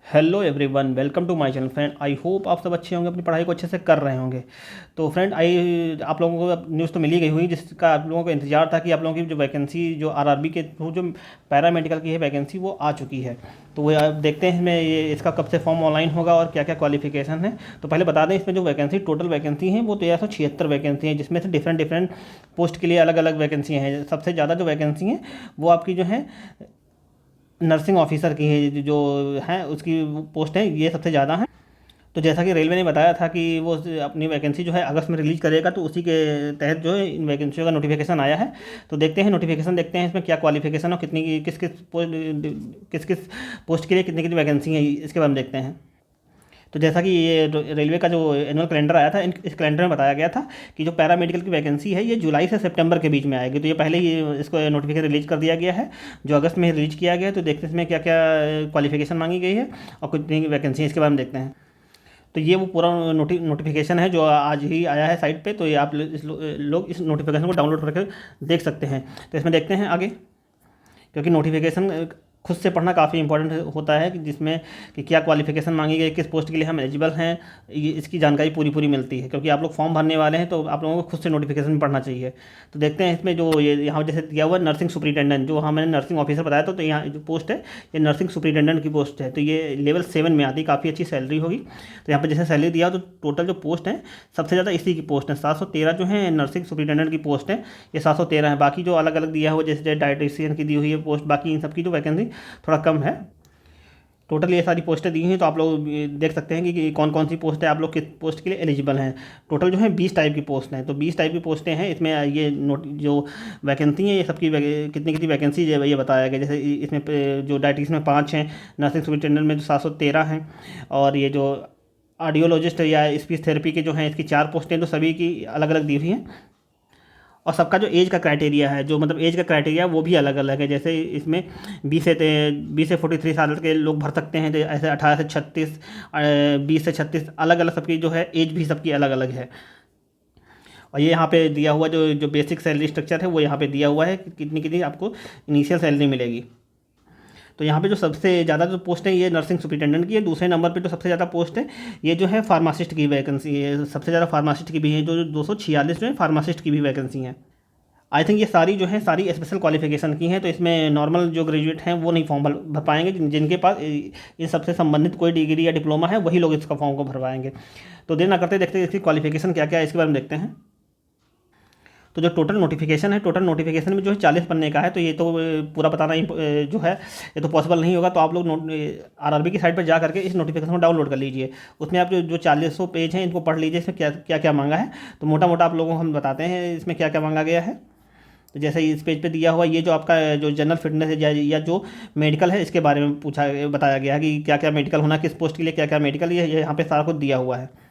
Hello everyone, welcome to my channel. Friend, I hope आप सब अच्छे होंगे, अपनी पढ़ाई को अच्छे से कर रहे होंगे। तो फ्रेंड, आप लोगों को अब न्यूज़ तो मिल ही गई हुई, जिसका आप लोगों को इंतजार था कि आप लोगों की जो वैकेंसी जो आरआरबी के थ्रू जो पैरामेडिकल की है वैकेंसी वो आ चुकी है। तो वो आप देखते हैं इसमें ये इसका कब से फॉर्म ऑनलाइन होगा और क्या क्या क्वालिफिकेशन है। तो पहले बता दें, इसमें जो वैकेंसी टोटल वैकेंसी है वो 1376 वैकेंसी है, जिसमें से डिफरेंट डिफरेंट पोस्ट के लिए अलग अलग वैकेंसी हैं। सबसे ज़्यादा जो वैकेंसी हैं वो आपकी जो है नर्सिंग ऑफिसर की है, जो है उसकी पोस्ट है, ये सबसे ज़्यादा है। तो जैसा कि रेलवे ने बताया था कि वो अपनी वैकेंसी जो है अगस्त में रिलीज करेगा, तो उसी के तहत जो है इन वैकेंसियों का नोटिफिकेशन आया है। तो देखते हैं नोटिफिकेशन, देखते हैं इसमें क्या क्वालिफिकेशन और कितनी किस किस पोस्ट के लिए कितनी कितनी वैकेंसी है, इसके बारे में देखते हैं। तो जैसा कि ये रेलवे का जो एनुअल कैलेंडर आया था, इस कैलेंडर में बताया गया था कि जो पैरामेडिकल की वैकेंसी है ये जुलाई से सितंबर के बीच में आएगी। तो ये पहले ही इसको नोटिफिकेशन रिलीज कर दिया गया है, जो अगस्त में रिलीज किया गया है। तो देखते हैं इसमें क्या क्या क्वालिफिकेशन मांगी गई है और कितनी वैकेंसी है, इसके बारे में देखते हैं। तो ये वो पूरा नोटिफिकेशन है जो आज ही आया है साइट पे। तो ये आप लोग इस नोटिफिकेशन को डाउनलोड करके देख सकते हैं। तो इसमें देखते हैं आगे, क्योंकि नोटिफिकेशन खुद से पढ़ना काफ़ी इंपॉर्टेंट होता है कि जिसमें कि क्या क्वालिफिकेशन मांगी गई, किस पोस्ट के लिए हम एलिजिबल हैं, ये इसकी जानकारी पूरी पूरी मिलती है। क्योंकि आप लोग फॉर्म भरने वाले हैं तो आप लोगों को खुद से नोटिफिकेशन पढ़ना चाहिए। तो देखते हैं इसमें जो ये यहाँ जैसे दिया हुआ है नर्सिंग सुपरिटेंडेंट, जो हाँ मैंने नर्सिंग ऑफिसर बताया था, तो यहाँ जो पोस्ट है ये नर्सिंग सुपरिटेंडेंट की पोस्ट है। तो ये लेवल 7 में आती है, काफ़ी अच्छी सैलरी होगी। तो यहाँ पर जैसे सैलरी दिया हो, तो टोटल जो पोस्ट है सबसे ज़्यादा इसी की पोस्ट है, 713 जो है नर्सिंग सुपरिटेंडेंट की पोस्ट है, ये 713 है। बाकी जो अलग अलग दिया हुआ जैसे डाइटिशियन की दी हुई है पोस्ट, बाकी इन सब की जो वैकेंसी थोड़ा कम है। टोटल ये सारी पोस्टें दी हैं, तो आप लोग देख सकते हैं कि कौन कौन सी पोस्ट है, आप लोग किस पोस्ट के लिए एलिजिबल हैं। टोटल जो है 20 टाइप की पोस्ट हैं। तो 20 टाइप की पोस्टें हैं इसमें। ये नोट जो वैकेंसी है ये सबकी कितनी कितनी वैकेंसी है ये बताया गया। जैसे इसमें जो डायटिक्स में 5 हैं, नर्सिंग सुपरिटेंडेंट में जो 713 हैं, और ये जो ऑडियोलॉजिस्ट या स्पीच थेरेपी के जो हैं इसकी 4 पोस्टें, तो सभी की अलग अलग दी हुई हैं। और सबका जो एज का क्राइटेरिया है, जो मतलब एज का क्राइटेरिया वो भी अलग अलग है। जैसे इसमें 20 से 43 साल के लोग भर सकते हैं। तो ऐसे 18 से 36, 20 से 36, अलग अलग सबकी जो है एज भी सबकी अलग अलग है। और ये यहाँ पे दिया हुआ जो जो बेसिक सैलरी स्ट्रक्चर है वो यहाँ पे दिया हुआ है कि कितनी कितनी आपको इनिशियल सैलरी मिलेगी। तो यहाँ पे जो सबसे ज़्यादा जो पोस्ट है ये नर्सिंग सुपरिटेंडेंट की है। दूसरे नंबर पे जो सबसे ज़्यादा पोस्ट है ये जो है फार्मासिस्ट की वैकेंसी है। सबसे ज़्यादा फार्मासिस्ट की भी है, जो 246 जो है फार्मासिस्ट की भी वैकेंसी है। आई थिंक ये सारी जो है सारी स्पेशल क्वालिफिकेशन की हैं। तो इसमें नॉर्मल जो ग्रेजुएट हैं वो नहीं फॉर्म भर भर पाएंगे। जिनके पास इन सबसे संबंधित कोई डिग्री या डिप्लोमा है वही लोग इसका फॉर्म को भर पाएंगे। तो देर ना करते देखते हैं इसकी क्वालिफिकेशन क्या क्या है, इसके बारे में देखते हैं। तो जो टोटल नोटिफिकेशन है, टोटल नोटिफिकेशन में जो है 40 पन्ने का है। तो ये तो पूरा बताना जो है ये तो पॉसिबल नहीं होगा। तो आप लोग आरआरबी की साइट पर जा करके इस नोटिफिकेशन को डाउनलोड कर लीजिए। उसमें आप जो 40 पेज हैं इनको पढ़ लीजिए, इसमें क्या क्या क्या मांगा है। तो मोटा मोटा आप लोगों को हम बताते हैं इसमें क्या क्या मांगा गया है। तो जैसे इस पेज पे दिया हुआ ये जो आपका जो जनरल फिटनेस है या जो मेडिकल है, इसके बारे में बताया गया है कि क्या क्या मेडिकल होना, किस पोस्ट के लिए क्या क्या मेडिकल, ये यहाँ पे सारा कुछ दिया हुआ है।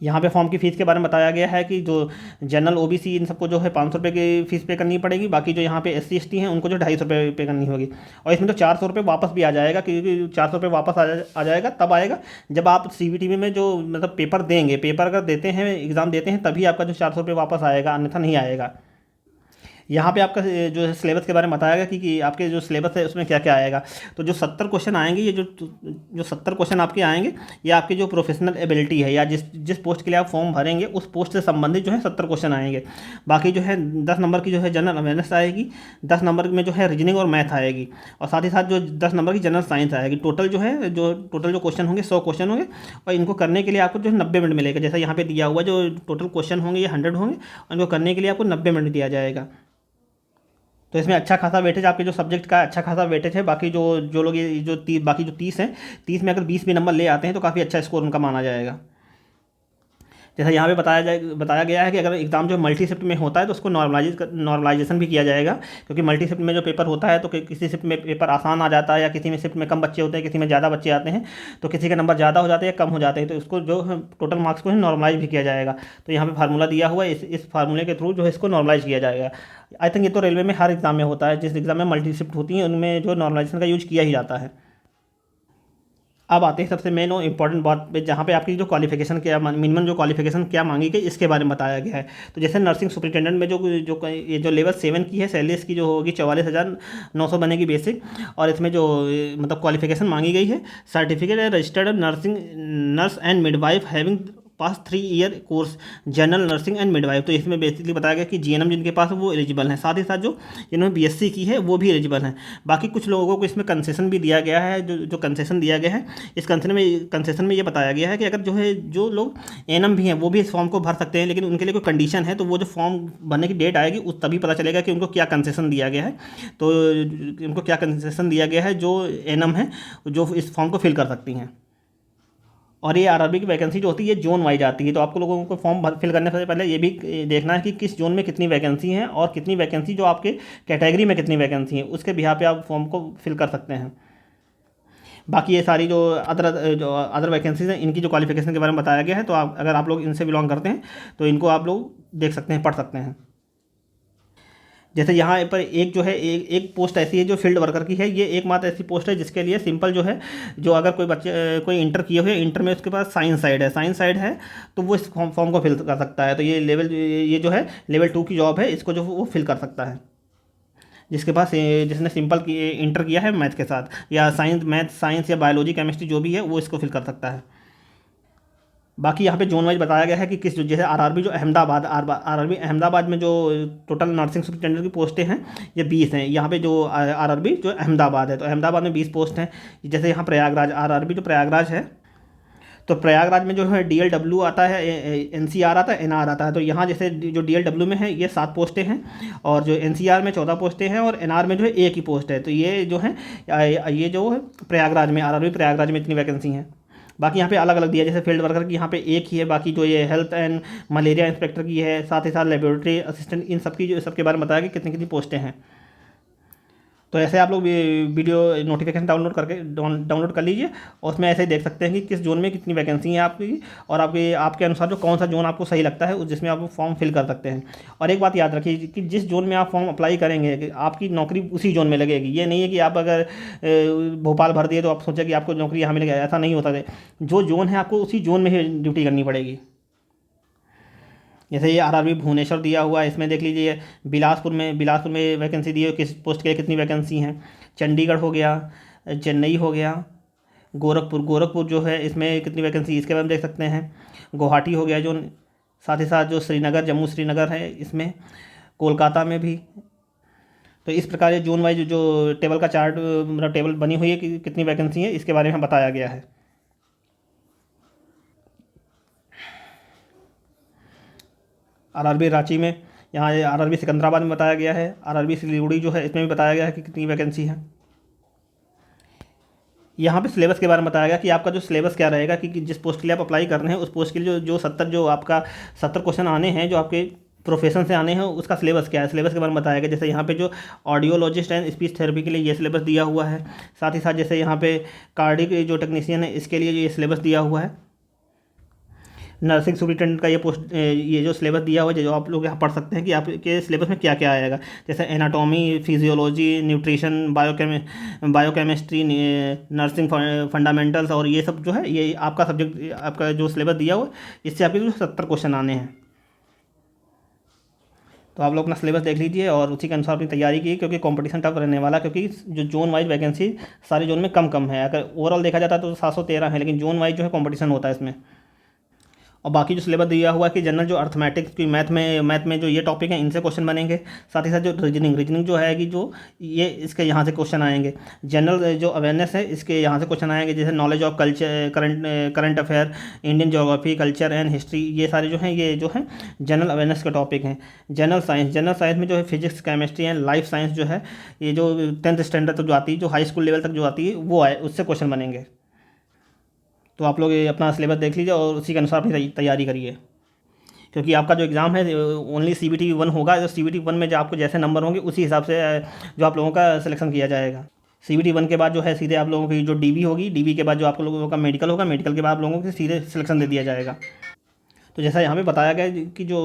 यहाँ पे फॉर्म की फ़ीस के बारे में बताया गया है कि जो जनरल ओबीसी इन सबको जो है 500 रुपये की फ़ीस पे करनी पड़ेगी। बाकी जो यहाँ पे SC ST हैं उनको जो 250 रुपये पे करनी होगी। और इसमें तो 400 रुपये वापस भी आ जाएगा, क्योंकि 400 रुपये वापस आ जाएगा तब आएगा जब आप CBTV में जो मतलब पेपर देंगे। पेपर अगर देते हैं, एग्ज़ाम देते हैं, तभी आपका जो 400 रुपये वापस आएगा, अन्यथा नहीं आएगा। यहाँ पे आपका जो है सिलेबस के बारे में बताया गया कि आपके जो सिलेबस है उसमें क्या क्या आएगा। तो जो 70 क्वेश्चन आएंगे, ये जो 70 क्वेश्चन आपके आएंगे, ये आपकी जो प्रोफेशनल एबिलिटी है या जिस जिस पोस्ट के लिए आप फॉर्म भरेंगे उस पोस्ट से संबंधित जो है 70 क्वेश्चन आएंगे। बाकी जो है 10 नंबर की जो है जनरल अवेयरनेस आएगी, 10 नंबर में जो है रीजनिंग और मैथ आएगी, और साथ ही साथ जो 10 नंबर की जनरल साइंस आएगी। टोटल जो क्वेश्चन होंगे 100 क्वेश्चन होंगे, और इनको करने के लिए आपको जो है 90 मिनट मिलेगा। जैसा यहाँ पे दिया हुआ जो टोटल क्वेश्चन होंगे ये 100 होंगे, और इनको करने के लिए आपको 90 मिनट दिया जाएगा। तो इसमें अच्छा खासा वेटेज, आपके जो सब्जेक्ट का अच्छा खासा वेटेज है। बाकी जो जो लोग ये जो बाकी जो 30 हैं, 30 में अगर 20 भी नंबर ले आते हैं तो काफ़ी अच्छा स्कोर उनका माना जाएगा। जैसा यहाँ पे बताया गया है कि अगर एग्ज़ाम जो मल्टी शिफ्ट में होता है तो उसको नॉर्मलाइजेशन भी किया जाएगा। क्योंकि मल्टी शिफ्ट में जो पेपर होता है तो किसी शिफ्ट में पेपर आसान आ जाता है, या किसी में शिफ्ट में कम बच्चे होते हैं, किसी में ज़्यादा बच्चे आते हैं, तो किसी के नंबर ज़्यादा हो जाते हैं या कम हो जाते हैं। तो इसको जो टोटल मार्क्स को नॉर्मलाइज भी किया जाएगा। तो यहाँ पर फार्मूला दिया हुआ है, इस फार्मूले के थ्रू जो है इसको नॉर्मलाइज किया जाएगा। आई थिंक ये तो रेलवे में हर एग्ज़ाम में होता है, जिस एग्ज़ाम में मल्टी शिफ्ट होती है उनमें जो नॉर्मलाइजेशन का यूज किया ही जाता है। अब आते हैं सबसे मेन और इम्पॉर्टेंट बात पे, जहाँ पे आपकी जो क्वालिफिकेशन क्या मिनिमम जो क्वालिफिकेशन क्या मांगी गई इसके बारे में बताया गया है। तो जैसे नर्सिंग सुपरिटेंडेंट में ये जो लेवल 7 की है, सैलरी इसकी जो होगी 44,900 बनेगी बेसिक। और इसमें जो मतलब क्वालिफिकेशन मांगी गई है, सर्टिफिकेट है registered nursing nurse and midwife having pass 3 year course general nursing and midwife. तो इसमें बेसिकली बताया गया कि जीएनएम जिनके पास है वो एलिजिबल हैं, साथ ही साथ जो जिन्होंने बीएससी की है वो भी एलिजिबल हैं। बाकी कुछ लोगों को इसमें कंसेशन भी दिया गया है। जो कंसेशन दिया गया है, इस कंसेशन में ये बताया गया है कि अगर जो लोग एनएम भी हैं वो भी इस फॉर्म को भर सकते हैं, लेकिन उनके लिए कोई कंडीशन है। तो वो जो फॉर्म भरने की डेट आएगी उस तभी पता चलेगा कि उनको क्या कंसेशन दिया गया है। तो उनको क्या कंसेशन दिया गया है जो एनएम है, जो इस फॉर्म को फिल कर सकती हैं। और ये आरआरबी की वैकेंसी जो होती है ये जोन वाइज आती है। तो आपको लोगों को फॉर्म फिल करने से पहले ये भी देखना है कि किस जोन में कितनी वैकेंसी हैं, और कितनी वैकेंसी जो आपके कैटेगरी में कितनी वैकेंसी है उसके बिहार पे आप फॉर्म को फिल कर सकते हैं। बाकी ये सारी जो अदर वैकेंसीज हैं इनकी जो क्वालिफिकेशन के बारे में बताया गया है। तो अगर आप लोग इनसे बिलोंग करते हैं तो इनको आप लोग देख सकते हैं, पढ़ सकते हैं। जैसे यहाँ पर एक जो है एक पोस्ट ऐसी है जो फील्ड वर्कर की है। ये एकमात्र ऐसी पोस्ट है जिसके लिए सिंपल जो है, जो अगर कोई इंटर किए हुए, इंटर में उसके पास साइंस साइड है तो वो इस फॉर्म को फिल कर सकता है। तो ये जो है लेवल 2 की जॉब है, इसको जो वो फिल कर सकता है। जिसके पास जिसने सिंपल इंटर किया है मैथ के साथ, या साइंस या बायोलॉजी केमिस्ट्री जो भी है वो इसको फिल कर सकता है। बाकी यहाँ पे जोन वाइज बताया गया है कि किस जैसे आरआरबी जो आरआरबी अहमदाबाद में जो टोटल नर्सिंग सुपरिटेंडेंट की पोस्टें हैं ये 20 हैं। यहाँ पे जो आरआरबी जो अहमदाबाद है, तो अहमदाबाद में 20 पोस्ट हैं। जैसे यहाँ प्रयागराज आरआरबी जो प्रयागराज है, तो प्रयागराज में जो है डीएलडब्ल्यू आता है, एनसीआर आता है, एनआर आता है। तो यहाँ जैसे जो डीएलडब्ल्यू में है ये 7 पोस्टें हैं, और जो एनसीआर में 14 पोस्टें हैं, और एनआर में जो है 1 ही पोस्ट है। तो ये जो है ये जो है प्रयागराज में, आरआरबी प्रयागराज में इतनी वैकेंसी हैं। बाकी यहाँ पे अलग अलग दिया है, जैसे फील्ड वर्कर की यहाँ पे 1 ही है। बाकी जो ये हेल्थ एंड मलेरिया इंस्पेक्टर की है, साथ ही साथ लेबोरेटरी असिस्टेंट, इन सबके बारे में बताया कि कितनी कितनी पोस्टें हैं। तो ऐसे आप लोग वीडियो नोटिफिकेशन डाउनलोड कर लीजिए, और उसमें ऐसे ही देख सकते हैं कि किस जोन में कितनी वैकेंसी है आपकी, और आपके अनुसार जो कौन सा जोन आपको सही लगता है जिसमें आप फॉर्म फिल कर सकते हैं। और एक बात याद रखिए कि जिस जोन में आप फॉर्म अप्लाई करेंगे कि आपकी नौकरी उसी जोन में लगेगी। ये नहीं है कि आप अगर भोपाल भर दिए तो आप सोचें कि आपको नौकरी यहाँ मिलेगी, ऐसा नहीं होता है। जो जोन है आपको उसी जोन में ही ड्यूटी करनी पड़ेगी। जैसे ये आरआरबी भुवनेश्वर दिया हुआ है, इसमें देख लीजिए बिलासपुर में वैकेंसी दी है, किस पोस्ट के लिए कितनी वैकेंसी हैं। चंडीगढ़ हो गया, चेन्नई हो गया, गोरखपुर जो है इसमें कितनी वैकेंसी इसके बारे में देख सकते हैं। गुवाहाटी हो गया, जो साथ ही साथ जो जम्मू श्रीनगर है इसमें, कोलकाता में भी। तो इस प्रकार ये जोन वाइज जो टेबल का चार्ट मतलब टेबल बनी हुई है कि कितनी वैकेंसी है इसके बारे में बताया गया है। आरआरबी रांची में, यहाँ आरआरबी सिकंदराबाद में बताया गया है। आरआरबी सिलीगुड़ी जो है इसमें भी बताया गया है कि कितनी वैकेंसी है। यहाँ पे सिलेबस के बारे में बताया गया कि आपका जो सिलेबस क्या रहेगा, कि जिस पोस्ट के लिए आप अप्लाई कर रहे हैं उस पोस्ट के लिए जो 70 क्वेश्चन आने हैं जो आपके प्रोफेशन से आने हैं, उसका सिलेबस क्या है, सिलेबस के बारे में बताया गया। जैसे यहाँ पे जो ऑडियोलॉजिस्ट एंड स्पीच थेरेपी के लिए ये सिलेबस दिया हुआ है। साथ ही साथ जैसे यहाँ पे कार्डिक जो टेक्नीशियन है इसके लिए ये सिलेबस दिया हुआ है। नर्सिंग सुपरिटेंडेंट का ये जो सिलेबस दिया हुआ है, जो आप लोग यहाँ पढ़ सकते हैं कि आपके सिलेबस में क्या क्या आएगा। जैसे anatomy, physiology, nutrition, biochemistry, nursing fundamentals, और ये सब जो है ये आपका सब्जेक्ट, आपका जो सिलेबस दिया हुआ है इससे आपके जो 70 क्वेश्चन आने हैं। तो आप लोग अपना सिलेबस देख लीजिए और उसी के अनुसार अपनी तैयारी कीजिए, क्योंकि कंपटीशन टफ रहने वाला, क्योंकि जो जोन वाइज वैकेंसी सारे जोन में कम है। अगर ओवरऑल देखा जाता है तो 713 है, लेकिन जोन वाइज जो है कंपटीशन होता है इसमें। और बाकी जो सिलेबस दिया हुआ है कि जनरल जो अर्थमेटिक्स की मैथ में जो ये टॉपिक है इनसे क्वेश्चन बनेंगे। साथ ही साथ जो रीजनिंग जो है कि जो ये इसके यहाँ से क्वेश्चन आएंगे। जनरल जो अवेयरनेस है इसके यहाँ से क्वेश्चन आएंगे, जैसे knowledge of culture, current affair, Indian geography, culture and history, ये सारे जो हैं ये जो है जनरल अवेयरनेस के टॉपिक हैं। जनरल साइंस में जो है physics, chemistry and life science जो है, ये जो 10th स्टैंडर्ड तक जो आती है, जो हाई स्कूल लेवल तक जो आती है वो आए, उससे क्वेश्चन बनेंगे। तो आप लोग ये अपना सिलेबस देख लीजिए और उसी के अनुसार अपनी तैयारी करिए, क्योंकि आपका जो एग्ज़ाम है ओनली CBT 1 होगा। जो CBT 1 में जो आपको जैसे नंबर होंगे उसी हिसाब से जो आप लोगों का सिलेक्शन किया जाएगा। CBT 1 के बाद जो है सीधे आप लोगों की जो DB होगी, DB के बाद जो आप लोगों का मेडिकल होगा, मेडिकल के बाद आप लोगों को सीधे सिलेक्शन दे दिया जाएगा। तो जैसा यहाँ पे बताया गया है कि जो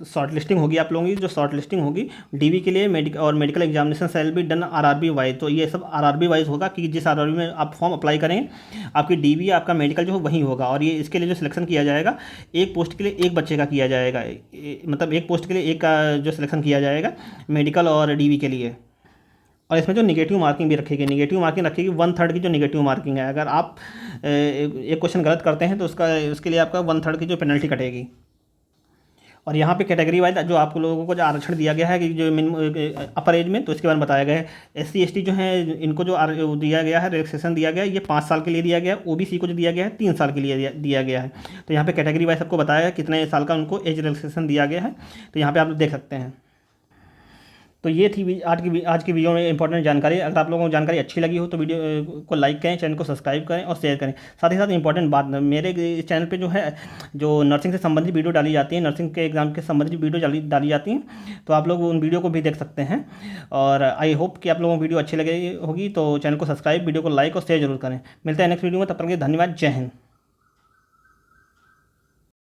शॉर्ट लिस्टिंग होगी आप लोगों की, जो शॉर्ट लिस्टिंग होगी डीवी के लिए medical examination cell be done RRB wise. तो ये सब आरआरबी वाइज होगा कि जिस आरआरबी में आप फॉर्म अप्लाई करेंगे आपकी डीवी आपका मेडिकल जो वही होगा। और ये इसके लिए जो सिलेक्शन किया जाएगा एक पोस्ट के लिए एक बच्चे का किया जाएगा, मतलब एक पोस्ट के लिए एक का जो सिलेक्शन किया जाएगा मेडिकल और डीवी के लिए। और इसमें जो निगेटिव मार्किंग भी रखेगी, निगेटिव मार्किंग रखेगी 1/3 की जो निगेटिव मार्किंग है। अगर आप एक क्वेश्चन गलत करते हैं तो उसके लिए आपका 1/3 की जो पेनल्टी कटेगी। और यहाँ पे कैटेगरी वाइज जो आप लोगों को जो आरक्षण दिया गया है कि जो अपर एज में, तो इसके बारे में बताया गया है। SC ST जो है इनको जो दिया गया है, रिलैक्सेशन दिया गया है, ये 5 साल के लिए दिया गया है। OBC को जो दिया गया है 3 साल के लिए दिया गया है। तो यहाँ पे कैटेगरी वाइज सबको बताया है कितने साल का उनको एज रिलैक्सेशन दिया गया है। तो यहाँ पे आप देख सकते हैं। तो ये थी आज की वीडियो में इंपॉर्टेंट जानकारी। अगर आप लोगों को जानकारी अच्छी लगी हो तो वीडियो को लाइक करें, चैनल को सब्सक्राइब करें और शेयर करें। साथ ही साथ इंपॉर्टेंट बात, मेरे चैनल पे जो है जो नर्सिंग से संबंधित वीडियो डाली जाती है, नर्सिंग के एग्जाम के संबंधित वीडियो डाली जाती हैं, तो आप लोग उन वीडियो को भी देख सकते हैं। और आई होप कि आप लोगों को वीडियो अच्छी लगी होगी। तो चैनल को सब्सक्राइब, वीडियो को लाइक और शेयर जरूर करें। मिलते हैं नेक्स्ट वीडियो में, तब तक के लिए धन्यवाद। जय हिंद।